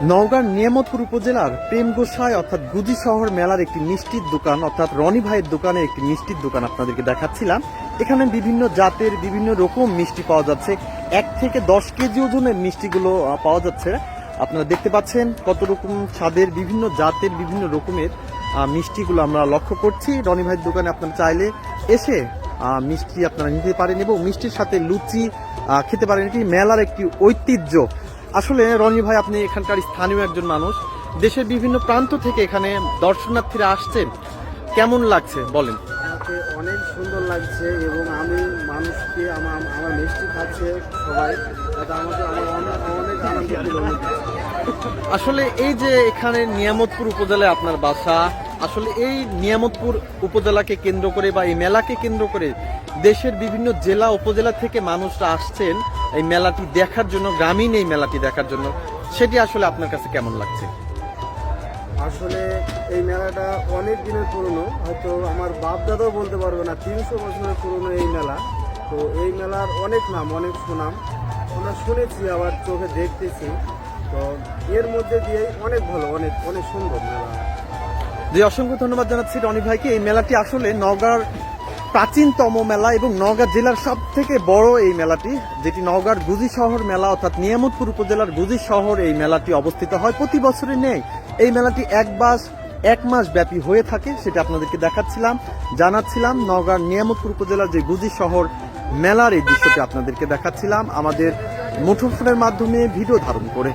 নওগাঁর নিয়ামতপুর উপজেলার প্রেম গোসাই অর্থাৎ গুজি শহর মেলার একটি মিষ্টির দোকান অর্থাৎ রনি ভাইয়ের দোকানে একটি মিষ্টির দোকান আপনাদেরকে দেখাচ্ছিলাম। এখানে বিভিন্ন জাতের বিভিন্ন রকম মিষ্টি পাওয়া যাচ্ছে। 1 থেকে 10 কেজি ওজনের মিষ্টিগুলো পাওয়া যাচ্ছে। আপনারা দেখতে পাচ্ছেন কত রকম স্বাদের বিভিন্ন জাতের বিভিন্ন রকমের মিষ্টিগুলো আমরা লক্ষ্য করছি। রনি ভাইয়ের দোকানে আপনারা চাইলে এসে মিষ্টি আপনারা নিতে পারেন এবং মিষ্টির সাথে লুচি খেতে পারেন। এটি মেলার একটি ঐতিহ্য। আসলে রনি ভাই, আপনি এখানকার স্থানীয় একজন মানুষ, দেশের বিভিন্ন প্রান্ত থেকে এখানে দর্শনার্থীরা আসছেন, কেমন লাগছে বলেন? আমাকে অনেক সুন্দর লাগছে এবং আমি মানুষকে আমার মিষ্টি খাচ্ছে সবাই, তাতে আমাকে অনেক আনন্দ হচ্ছে। আসলে এই যে এখানে নিয়ামতপুর উপজেলায় আপনার বাসা, আসলে এই নিয়ামতপুর উপজেলাকে কেন্দ্র করে বা এই মেলাকে কেন্দ্র করে দেশের বিভিন্ন জেলা উপজেলা থেকে মানুষরা আসছেন এই মেলাটি দেখার জন্য, গ্রামীণ এই মেলাটি দেখার জন্য। সেটি আসলে আপনার কাছে কেমন লাগছে? আসলে এই মেলাটা অনেক দিনের পুরনো, হয়তো আমার বাপ দাদাও বলতে পারবে না, 300 বছরের পুরনো এই মেলা। তো এই মেলার অনেক নাম, অনেক সুনাম আমরা শুনেছি, আবার চোখে দেখতেছি। তো এর মধ্যে দিয়ে অনেক ভালো, অনেক অনেক সুন্দর মেলা। যে অসংখ্য ধন্যবাদ জানাচ্ছি রনি ভাইকে। এই মেলাটি আসলে নওগাঁর প্রাচীনতম মেলা এবং নওগাঁ জেলার সব থেকে বড় এই মেলাটি, যেটি নওগাঁর গুজি শহর মেলা অর্থাৎ নিয়ামতপুর উপজেলার গুজি শহর এই মেলাটি অবস্থিত হয়। প্রতি বছরে নেই এই মেলাটি এক মাস ব্যাপী হয়ে থাকে, সেটা আপনাদেরকে দেখাচ্ছিলাম, জানাচ্ছিলাম। নওগাঁর নিয়ামতপুর উপজেলার যে গুজি শহর মেলার এই দৃশ্যটি আপনাদেরকে দেখাচ্ছিলাম আমাদের মুঠোফোনের মাধ্যমে ভিডিও ধারণ করে।